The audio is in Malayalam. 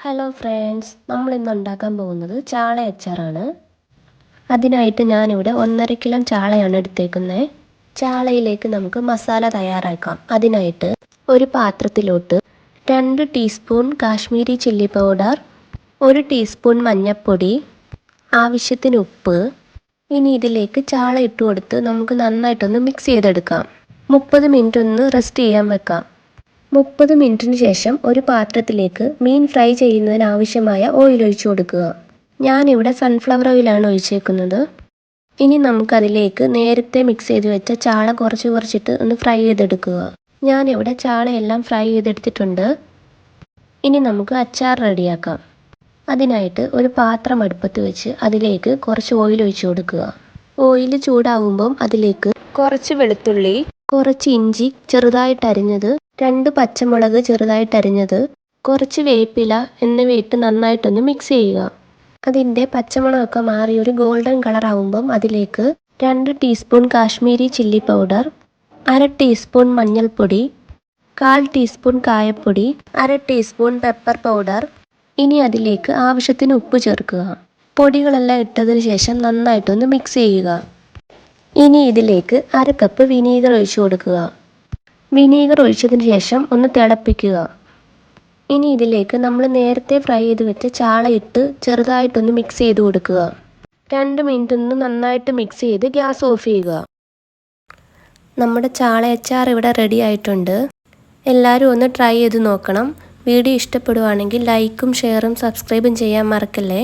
ഹലോ ഫ്രണ്ട്സ്, നമ്മൾ ഇന്ന് ഉണ്ടാക്കാൻ പോകുന്നത് ചാള അച്ചാറാണ്. അതിനായിട്ട് ഞാനിവിടെ 1.5 കിലോ ചാളയാണ് എടുത്തേക്കുന്നത്. ചാളയിലേക്ക് നമുക്ക് മസാല തയ്യാറാക്കാം. അതിനായിട്ട് ഒരു പാത്രത്തിലോട്ട് 2 teaspoon Kashmiri chilli powder, 1 teaspoon മഞ്ഞൾപ്പൊടി, ആവശ്യത്തിന് ഉപ്പ്. ഇനി ഇതിലേക്ക് ചാള ഇട്ട് കൊടുത്ത് നമുക്ക് നന്നായിട്ടൊന്ന് മിക്സ് ചെയ്തെടുക്കാം. 30 മിനിറ്റ് ഒന്ന് റെസ്റ്റ് ചെയ്യാൻ വെക്കാം. 30 മിനിറ്റിന് ശേഷം ഒരു പാത്രത്തിലേക്ക് മീൻ ഫ്രൈ ചെയ്യുന്നതിന് ആവശ്യമായ ഓയിൽ ഒഴിച്ചു കൊടുക്കുക. ഞാനിവിടെ സൺഫ്ലവർ ഓയിലാണ് ഒഴിച്ചേക്കുന്നത്. ഇനി നമുക്കതിലേക്ക് നേരത്തെ മിക്സ് ചെയ്ത് വെച്ച ചാള കുറച്ചിട്ട് ഒന്ന് ഫ്രൈ ചെയ്തെടുക്കുക. ഞാനിവിടെ ചാളയെല്ലാം ഫ്രൈ ചെയ്തെടുത്തിട്ടുണ്ട്. ഇനി നമുക്ക് അച്ചാർ റെഡിയാക്കാം. അതിനായിട്ട് ഒരു പാത്രം അടുപ്പത്ത് വെച്ച് അതിലേക്ക് കുറച്ച് ഓയിൽ ഒഴിച്ചു കൊടുക്കുക. ഓയിൽ ചൂടാവുമ്പം അതിലേക്ക് കുറച്ച് വെളുത്തുള്ളി, കുറച്ച് ഇഞ്ചി ചെറുതായിട്ട് അരിഞ്ഞത്, 2 പച്ചമുളക് ചെറുതായിട്ട് അരിഞ്ഞത്, കുറച്ച് വേപ്പില എന്നിവയിട്ട് നന്നായിട്ടൊന്ന് മിക്സ് ചെയ്യുക. അതിൻ്റെ പച്ചമുളകൊക്കെ മാറി ഒരു ഗോൾഡൻ കളർ ആവുമ്പം അതിലേക്ക് 2 teaspoon Kashmiri chilli powder, 1/2 teaspoon മഞ്ഞൾപ്പൊടി, 1/4 ടീസ്പൂൺ കായപ്പൊടി, 1/2 ടീസ്പൂൺ പെപ്പർ പൗഡർ. ഇനി അതിലേക്ക് ആവശ്യത്തിന് ഉപ്പ് ചേർക്കുക. പൊടികളെല്ലാം ഇട്ടതിന് ശേഷം നന്നായിട്ടൊന്ന് മിക്സ് ചെയ്യുക. ഇനി ഇതിലേക്ക് 1/2 കപ്പ് വിനീഗർ ഒഴിച്ചു കൊടുക്കുക. വിനീഗർ ഒഴിച്ചതിന് ശേഷം ഒന്ന് തിളപ്പിക്കുക. ഇനി ഇതിലേക്ക് നമ്മൾ നേരത്തെ ഫ്രൈ ചെയ്ത് വെച്ച ചാള ഇട്ട് ചെറുതായിട്ടൊന്ന് മിക്സ് ചെയ്ത് കൊടുക്കുക. 2 മിനിറ്റ് ഒന്ന് നന്നായിട്ട് മിക്സ് ചെയ്ത് ഗ്യാസ് ഓഫ് ചെയ്യുക. നമ്മുടെ ചാള അച്ചാർ ഇവിടെ റെഡി ആയിട്ടുണ്ട്. എല്ലാവരും ഒന്ന് ട്രൈ ചെയ്ത് നോക്കണം. വീഡിയോ ഇഷ്ടപ്പെടുവാണെങ്കിൽ ലൈക്കും ഷെയറും സബ്സ്ക്രൈബും ചെയ്യാൻ മറക്കല്ലേ.